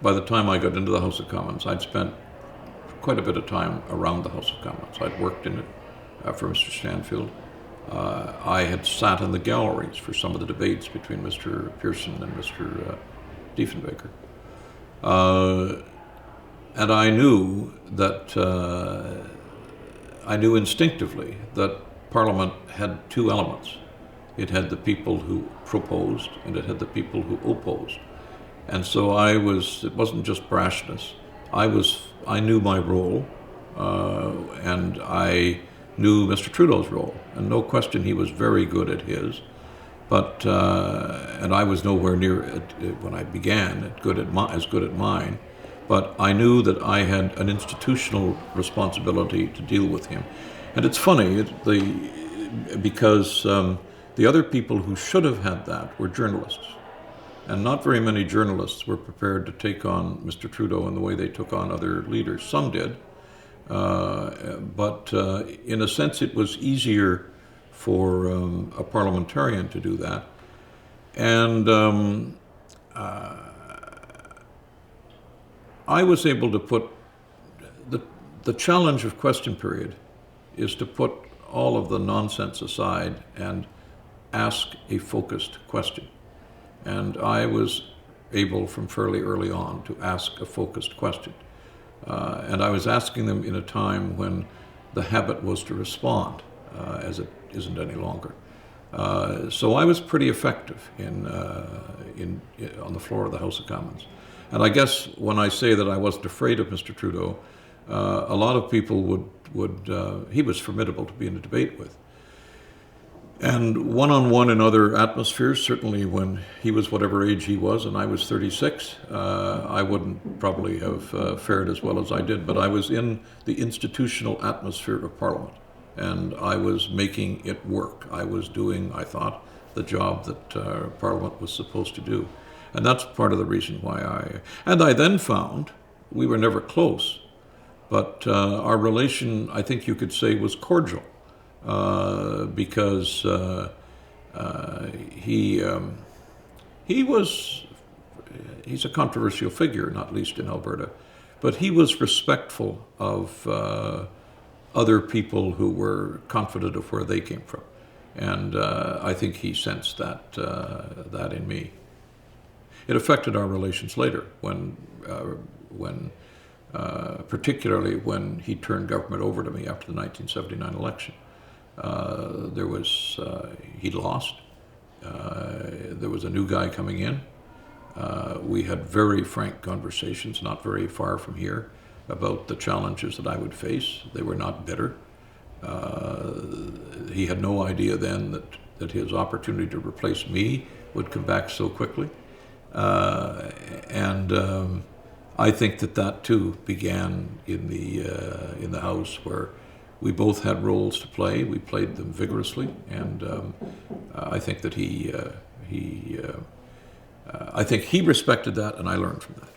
By the time I got into the House of Commons, I'd spent quite a bit of time around the House of Commons. I'd worked in it for Mr. Stanfield. I had sat in the galleries for some of the debates between Mr. Pearson and Mr. Diefenbaker. And I knew that, I knew instinctively that Parliament had two elements. It had the people who proposed and it had the people who opposed. And so it wasn't just brashness. I knew my role, and I knew Mr. Trudeau's role. And no question he was very good at his, but, and I was nowhere near, when I began, as good at mine. But I knew that I had an institutional responsibility to deal with him. And it's funny, because the other people who should have had that were journalists. And not very many journalists were prepared to take on Mr. Trudeau in the way they took on other leaders. Some did. But in a sense, it was easier for a parliamentarian to do that. And I was able to put, the challenge of question period is to put all of the nonsense aside and ask a focused question. And I was able from fairly early on to ask a focused question. And I was asking them in a time when the habit was to respond, as it isn't any longer. So I was pretty effective on the floor of the House of Commons. And I guess when I say that I wasn't afraid of Mr. Trudeau, a lot of people he was formidable to be in a debate with. And one-on-one in other atmospheres, certainly when he was whatever age he was and I was 36, I wouldn't probably have fared as well as I did. But I was in the institutional atmosphere of Parliament, and I was making it work. I was doing, I thought, the job that Parliament was supposed to do. And that's part of the reason why and I then found, we were never close, but our relation, I think you could say, was cordial. Because he's a controversial figure, not least in Alberta, but he was respectful of other people who were confident of where they came from, and I think he sensed that in me. It affected our relations later, particularly when he turned government over to me after the 1979 election. He lost. There was a new guy coming in. We had very frank conversations, not very far from here, about the challenges that I would face. They were not bitter. He had no idea then that his opportunity to replace me would come back so quickly. And I think that too began in the House, where we both had roles to play. We played them vigorously, and I think that I think he respected that, and I learned from that.